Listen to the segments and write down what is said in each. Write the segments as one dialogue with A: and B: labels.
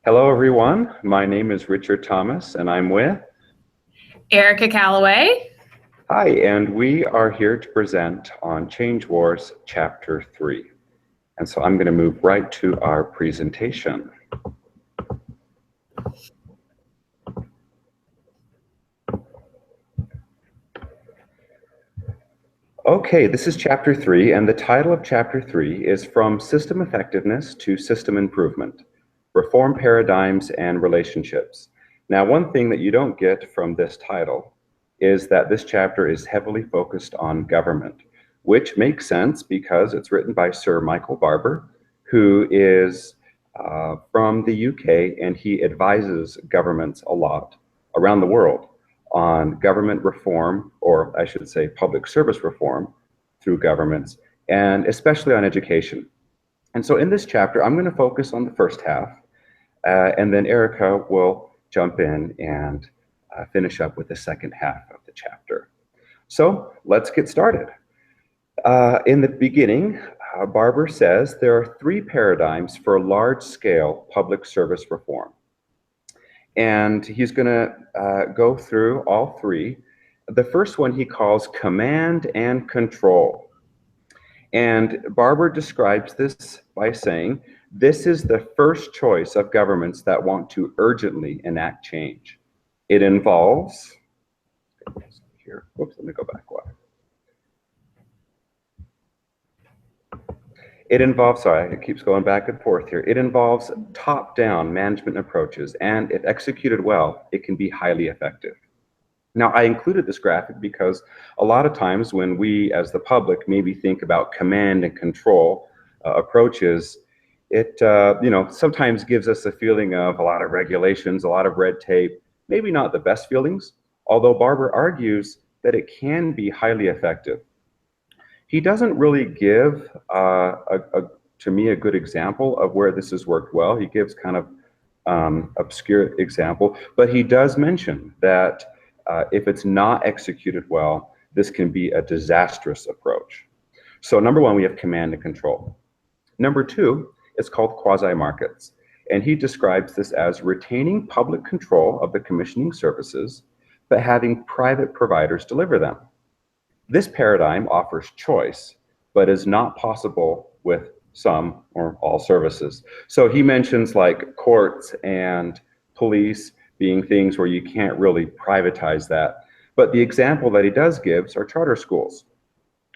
A: Hello, everyone. My name is Richard Thomas, and I'm with
B: Erica Calloway.
A: Hi, and we are here to present on Change Wars Chapter 3. And so I'm going to move right to our presentation. Okay, this is Chapter 3, and the title of Chapter 3 is From System Effectiveness to System Improvement, Reform Paradigms and Relationships. Now, one thing that you don't get from this title is that this chapter is heavily focused on government, which makes sense because it's written by Sir Michael Barber, who is from the UK, and he advises governments a lot around the world on government reform, or I should say public service reform through governments, and especially on education. And so in this chapter, I'm going to focus on the first half, and then Erica will jump in and finish up with the second half of the chapter. So let's get started. In the beginning, Barber says there are three paradigms for large-scale public service reform. And he's going to go through all three. The first one he calls command and control. And Barber describes this by saying, this is the first choice of governments that want to urgently enact change. It involves, here, whoops, let me go back one. It involves, sorry, it keeps going back and forth here. It involves top-down management approaches, and if executed well, it can be highly effective. Now, I included this graphic because a lot of times when we, as the public, maybe think about command and control approaches, it sometimes gives us a feeling of a lot of regulations, a lot of red tape, maybe not the best feelings, although Barber argues that it can be highly effective. He doesn't really give, to me, a good example of where this has worked well. He gives kind of obscure example, but he does mention that if it's not executed well, this can be a disastrous approach. So number one, we have command and control. Number two is called quasi-markets, and he describes this as retaining public control of the commissioning services, but having private providers deliver them. This paradigm offers choice, but is not possible with some or all services. So he mentions like courts and police being things where you can't really privatize that. But the example that he does gives are charter schools,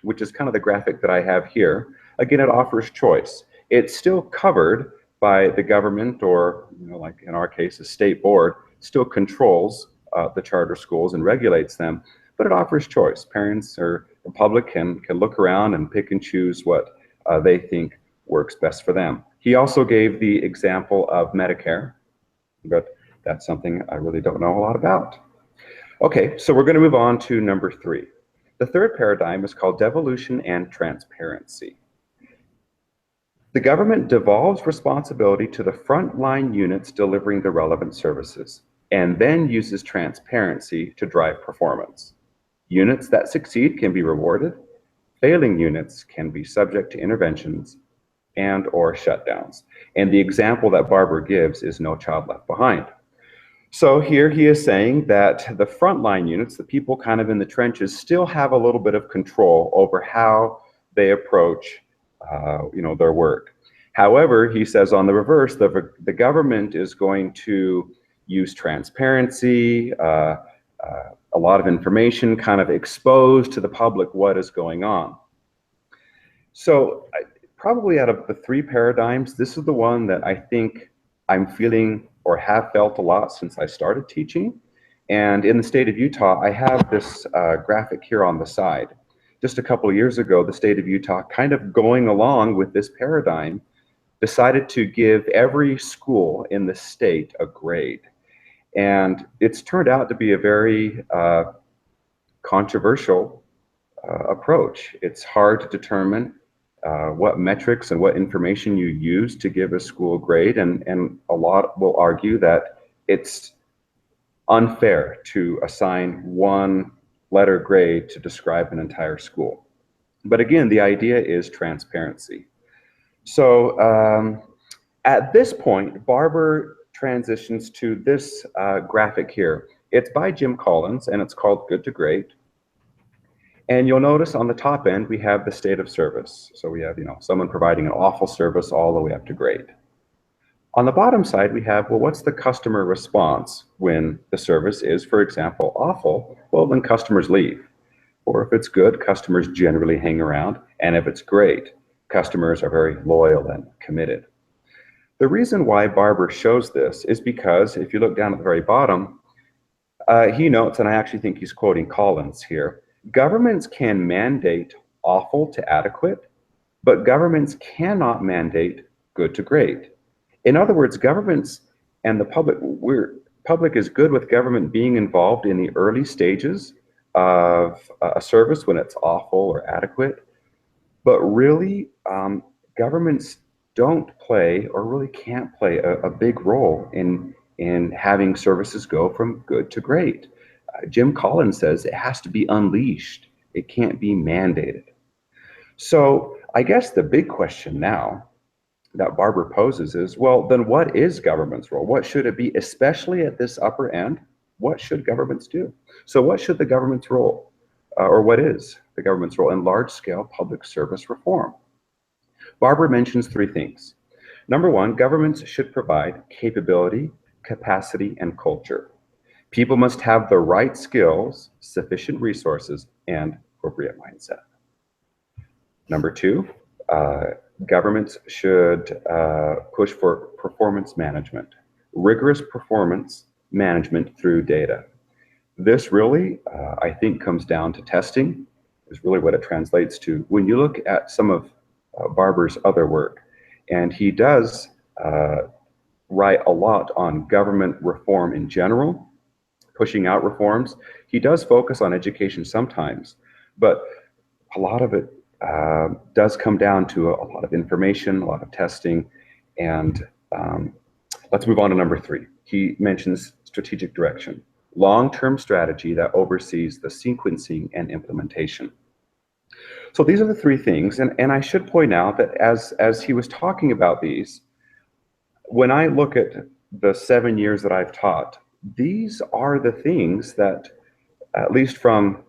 A: which is kind of the graphic that I have here. Again, it offers choice. It's still covered by the government, or like in our case, a state board still controls the charter schools and regulates them, but it offers choice. Parents or the public can look around and pick and choose what they think works best for them. He also gave the example of Medicare, but that's something I really don't know a lot about. Okay, so we're going to move on to number three. The third paradigm is called devolution and transparency. The government devolves responsibility to the frontline units delivering the relevant services, and then uses transparency to drive performance. Units that succeed can be rewarded. Failing units can be subject to interventions and or shutdowns. And the example that Barber gives is No Child Left Behind. So here he is saying that the frontline units, the people kind of in the trenches, still have a little bit of control over how they approach their work. However, he says on the reverse, the government is going to use transparency, a lot of information kind of exposed to the public what is going on. So probably out of the three paradigms, this is the one that I think I'm feeling or have felt a lot since I started teaching. And in the state of Utah, I have this graphic here on the side. Just a couple of years ago, the state of Utah, kind of going along with this paradigm, decided to give every school in the state a grade. And it's turned out to be a very controversial approach. It's hard to determine what metrics and what information you use to give a school a grade, and a lot will argue that it's unfair to assign one letter grade to describe an entire school. But again, the idea is transparency. So at this point, Barber transitions to this graphic here. It's by Jim Collins, and it's called Good to Great. And you'll notice on the top end, we have the state of service. So we have, someone providing an awful service all the way up to great. On the bottom side, we have, well, what's the customer response when the service is, for example, awful? Well, then customers leave. Or if it's good, customers generally hang around. And if it's great, customers are very loyal and committed. The reason why Barber shows this is because if you look down at the very bottom, he notes, and I actually think he's quoting Collins here, governments can mandate awful to adequate, but governments cannot mandate good to great. In other words, governments and the public is good with government being involved in the early stages of a service when it's awful or adequate, but really governments don't play or really can't play a big role in having services go from good to great. Jim Collins says it has to be unleashed. It can't be mandated. So I guess the big question now that Barber poses is, well, then what is government's role? What should it be, especially at this upper end? What should governments do? So what should the government's role, or what is the government's role in large-scale public service reform? Barber mentions three things. Number one, governments should provide capability, capacity, and culture. People must have the right skills, sufficient resources, and appropriate mindset. Number two, governments should push for performance management, rigorous performance management through data. This really, I think, comes down to testing, is really what it translates to. When you look at some of Barber's other work, and he does write a lot on government reform in general, pushing out reforms. He does focus on education sometimes, but a lot of it does come down to a lot of information, a lot of testing, and let's move on to number three. He mentions strategic direction, long-term strategy that oversees the sequencing and implementation. So these are the three things, and I should point out that as he was talking about these, when I look at the 7 years that I've taught, these are the things that, at least from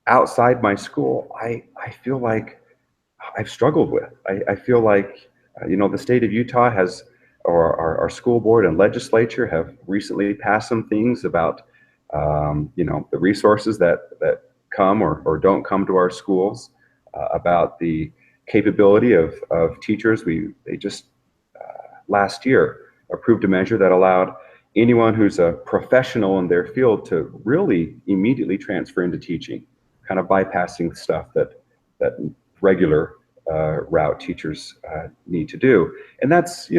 A: outside my school, I feel like I've struggled with. I feel like, the state of Utah has, or our school board and legislature have recently passed some things about, the resources that come or don't come to our schools, about the capability of teachers. They just last year approved a measure that allowed anyone who's a professional in their field to really immediately transfer into teaching, kind of bypassing stuff that regular route teachers need to do. And that's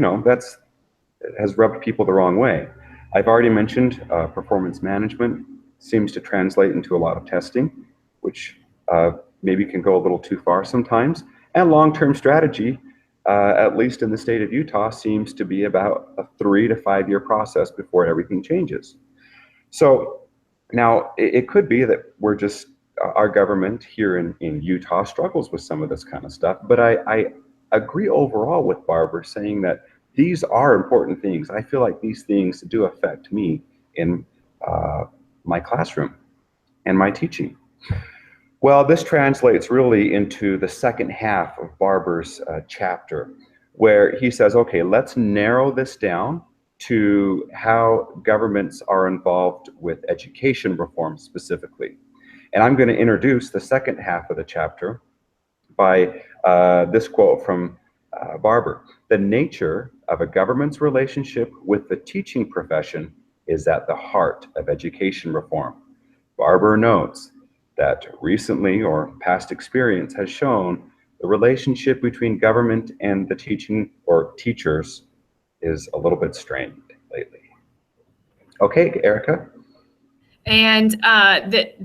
A: has rubbed people the wrong way. I've already mentioned performance management seems to translate into a lot of testing, which maybe can go a little too far sometimes. And long-term strategy, at least in the state of Utah, seems to be about a 3 to 5 year process before everything changes. So now it could be that we're just, our government here in Utah struggles with some of this kind of stuff, but I agree overall with Barber saying that these are important things. I feel like these things do affect me in my classroom and my teaching. Well, this translates really into the second half of Barber's chapter, where he says, okay, let's narrow this down to how governments are involved with education reform specifically. And I'm going to introduce the second half of the chapter by this quote from Barber. The nature of a government's relationship with the teaching profession is at the heart of education reform. Barber notes that recently or past experience has shown the relationship between government and the teaching or teachers is a little bit strained lately. Okay, Erica.
B: And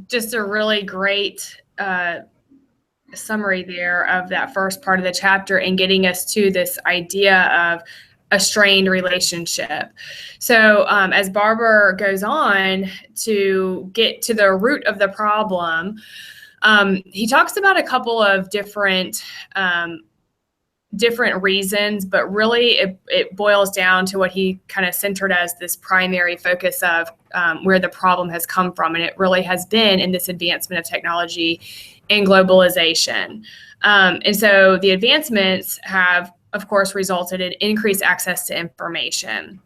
B: just a really great summary there of that first part of the chapter and getting us to this idea of a strained relationship. So as Barber goes on to get to the root of the problem, he talks about a couple of different different reasons, but really it boils down to what he kind of centered as this primary focus of where the problem has come from. And it really has been in this advancement of technology and globalization. And so the advancements have, of course, resulted in increased access to information.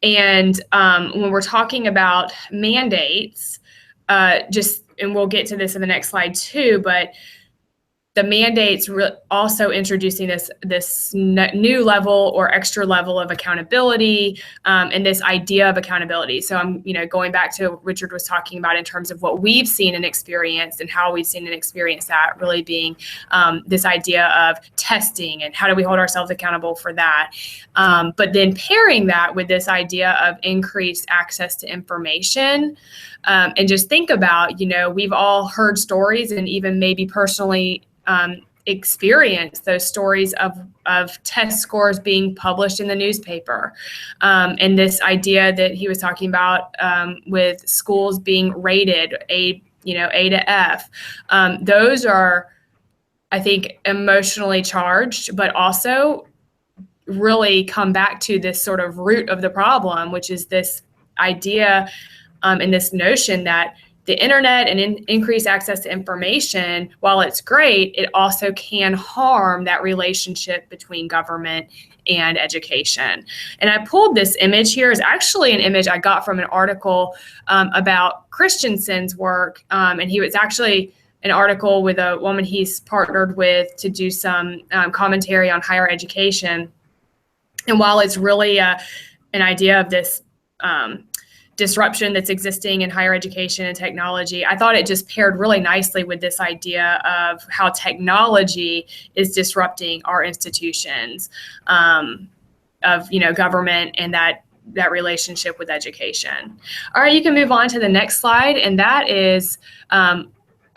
B: And when we're talking about mandates, and we'll get to this in the next slide too, but the mandates also introducing this new level or extra level of accountability, and this idea of accountability. So I'm going back to what Richard was talking about in terms of what we've seen and experienced and how we've seen and experienced that really being this idea of testing and how do we hold ourselves accountable for that. But then pairing that with this idea of increased access to information, and just think about, we've all heard stories and even maybe personally experience those stories of test scores being published in the newspaper, and this idea that he was talking about with schools being rated A to F. Those are, I think, emotionally charged, but also really come back to this sort of root of the problem, which is this idea and this notion that the internet and increased access to information, while it's great, it also can harm that relationship between government and education. And I pulled this image here. Is actually an image I got from an article about Christensen's work. And he was actually an article with a woman he's partnered with to do some commentary on higher education. And while it's really an idea of this disruption that's existing in higher education and technology, I thought it just paired really nicely with this idea of how technology is disrupting our institutions of government and that relationship with education. All right, you can move on to the next slide, and that is a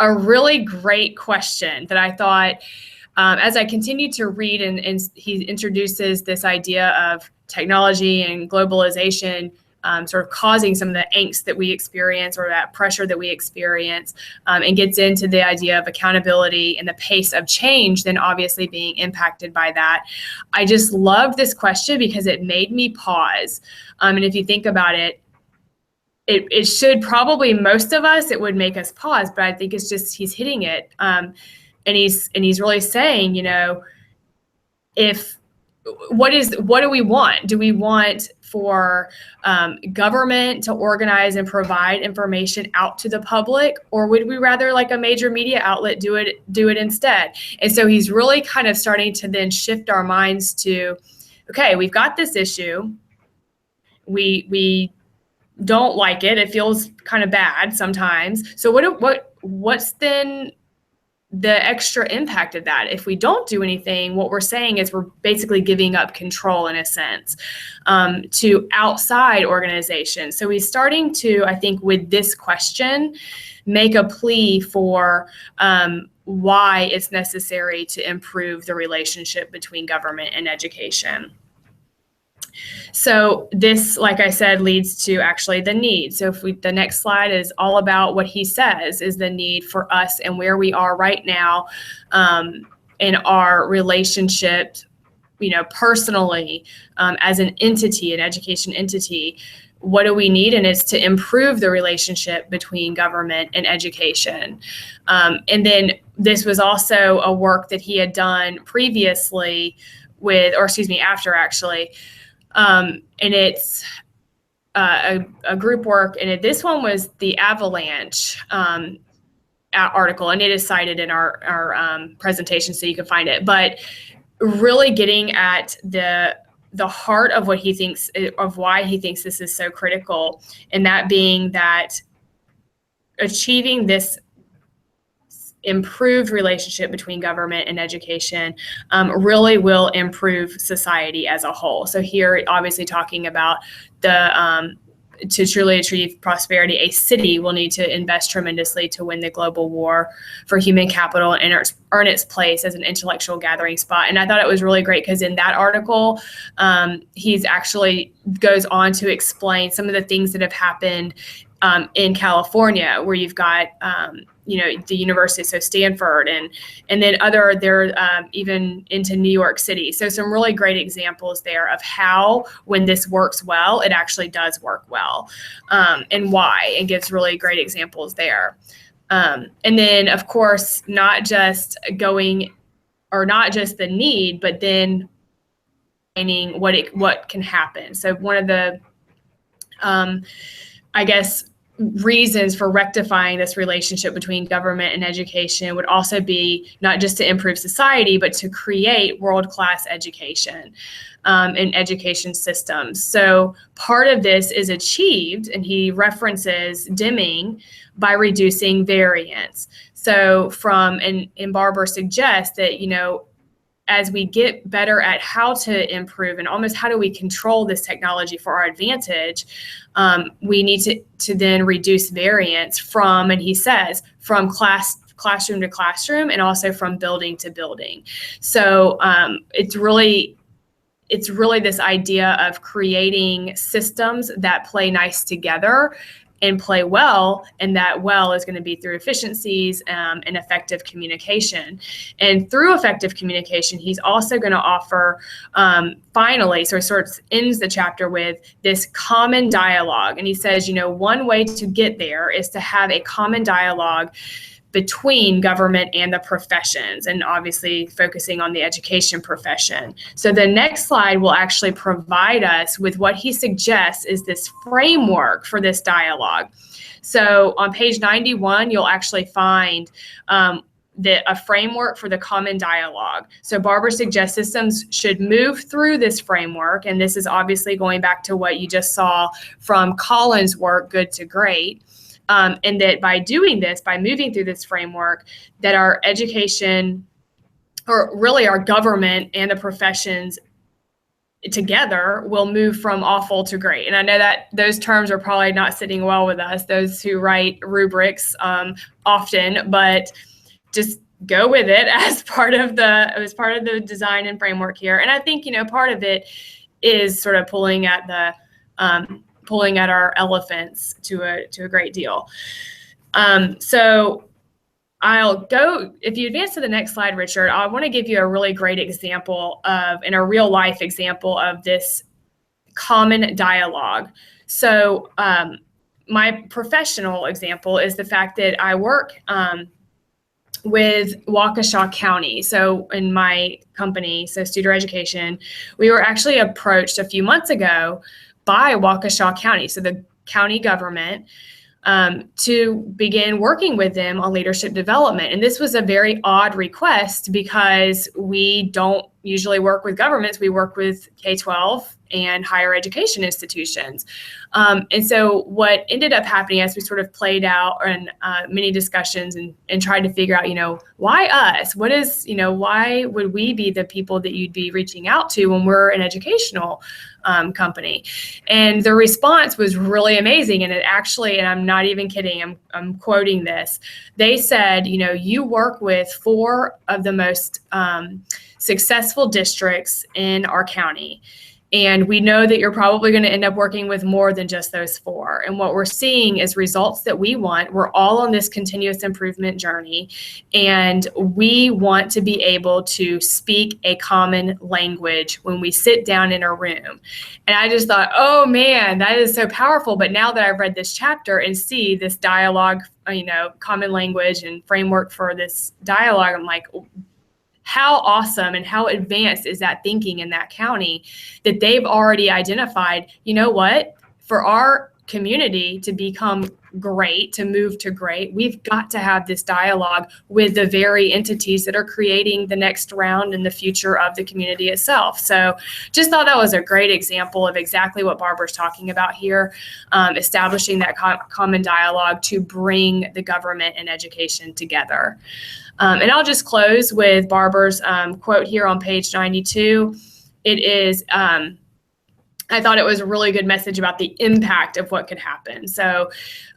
B: really great question that I thought, as I continued to read, and he introduces this idea of technology and globalization sort of causing some of the angst that we experience or that pressure that we experience, and gets into the idea of accountability and the pace of change, then obviously being impacted by that. I just loved this question because it made me pause. And if you think about it, it should probably, most of us, it would make us pause, but I think it's just, he's hitting it. And he's really saying, what do we want? Do we want for government to organize and provide information out to the public, or would we rather, like a major media outlet, do it instead? And so he's really kind of starting to then shift our minds to, okay, we've got this issue. We don't like it. It feels kind of bad sometimes. So what's then the extra impact of that? If we don't do anything, what we're saying is we're basically giving up control, in a sense, to outside organizations. So he's starting to, I think, with this question, make a plea for why it's necessary to improve the relationship between government and education. So this, like I said, leads to actually the need. So the next slide is all about what he says is the need for us and where we are right now in our relationship, personally, as an entity, an education entity. What do we need? And it's to improve the relationship between government and education. And then this was also a work that he had done previously after actually. And it's a group work, and this one was the Avalanche article, and it is cited in our presentation, so you can find it. But really getting at the heart of what he thinks, of why he thinks this is so critical, and that being that achieving this improved relationship between government and education really will improve society as a whole. So here, obviously talking about to truly achieve prosperity, a city will need to invest tremendously to win the global war for human capital and earn its place as an intellectual gathering spot. And I thought it was really great because in that article, he's actually goes on to explain some of the things that have happened in California, where you've got the university, so Stanford, and then they're even into New York City. So some really great examples there of how, when this works well, it actually does work well, and why, and gives really great examples there. And then, of course, not just the need, but then finding what can happen. So one of the, I guess, reasons for rectifying this relationship between government and education would also be not just to improve society, but to create world-class education and education systems. So part of this is achieved, and he references Deming, by reducing variance. So and Barber suggests that, as we get better at how to improve and almost how do we control this technology for our advantage, we need to then reduce variance from, and he says, from classroom to classroom, and also from building to building. So it's really this idea of creating systems that play nice together and play well, and that well is going to be through efficiencies and effective communication. And through effective communication, he's also going to offer, finally, so he sort of ends the chapter with this common dialogue. And he says, one way to get there is to have a common dialogue between government and the professions, and obviously focusing on the education profession. So the next slide will actually provide us with what he suggests is this framework for this dialogue. So on page 91, you'll actually find a framework for the common dialogue. So Barber suggests systems should move through this framework, and this is obviously going back to what you just saw from Colin's work, Good to Great. And that by doing this, by moving through this framework, that our education, or really our government and the professions together, will move from awful to great. And I know that those terms are probably not sitting well with us, those who write rubrics often, but just go with it as part of the design and framework here. And I think, part of it is sort of pulling at our elephants to a great deal. So I'll go, if you advance to the next slide, Richard, I want to give you a really great example and a real life example of this common dialogue. So my professional example is the fact that I work with Waukesha County. So in my company, so Studer Education, we were actually approached a few months ago by Waukesha County, so the county government, to begin working with them on leadership development. And this was a very odd request because we don't usually work with governments. We work with K-12 and higher education institutions. And so what ended up happening as we sort of played out in many discussions and tried to figure out, why us? What is, why would we be the people that you'd be reaching out to when we're an educational company? And the response was really amazing. And it actually, and I'm not even kidding, I'm quoting this. They said, you work with 4 of the most successful districts in our county. And we know that you're probably going to end up working with more than just those 4. And what we're seeing is results that we want. We're all on this continuous improvement journey, and we want to be able to speak a common language when we sit down in a room. And I just thought, oh man, that is so powerful. But now that I've read this chapter and see this dialogue, common language and framework for this dialogue, I'm like, how awesome and how advanced is that thinking in that county that they've already identified, what, for our community to become great, to move to great, we've got to have this dialogue with the very entities that are creating the next round and the future of the community itself. So just thought that was a great example of exactly what Barber's talking about here, establishing that common dialogue to bring the government and education together. And I'll just close with Barber's quote here on page 92. It is, I thought it was a really good message about the impact of what could happen. So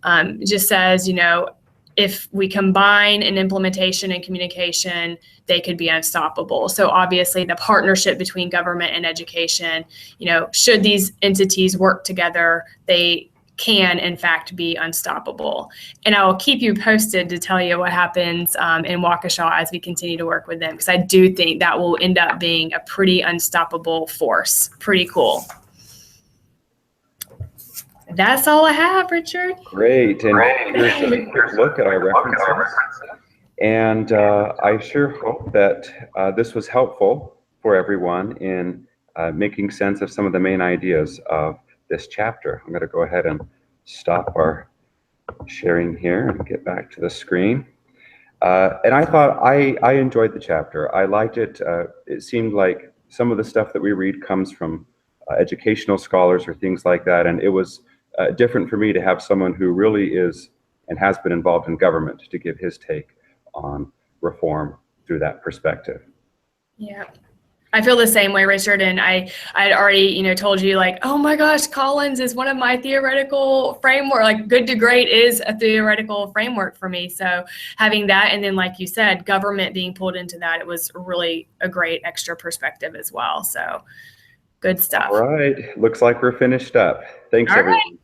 B: it just says, if we combine an implementation and communication, they could be unstoppable. So obviously the partnership between government and education, should these entities work together, they can in fact be unstoppable. And I will keep you posted to tell you what happens in Waukesha as we continue to work with them, because I do think that will end up being a pretty unstoppable force. Pretty cool. That's all I have, Richard.
A: Great. And here's a quick look at our references. And I sure hope that this was helpful for everyone in making sense of some of the main ideas of this chapter. I'm going to go ahead and stop our sharing here and get back to the screen. And I thought I enjoyed the chapter. I liked it. It seemed like some of the stuff that we read comes from educational scholars or things like that. And it was different for me to have someone who really is and has been involved in government to give his take on reform through that perspective.
B: Yeah. I feel the same way, Richard, and I had already, told you, like, oh my gosh, Collins is one of my theoretical framework. Like, Good to Great is a theoretical framework for me. So having that, and then, like you said, government being pulled into that, it was really a great extra perspective as well. So good stuff.
A: All right, looks like we're finished up. Thanks,
B: All
A: everyone.
B: right.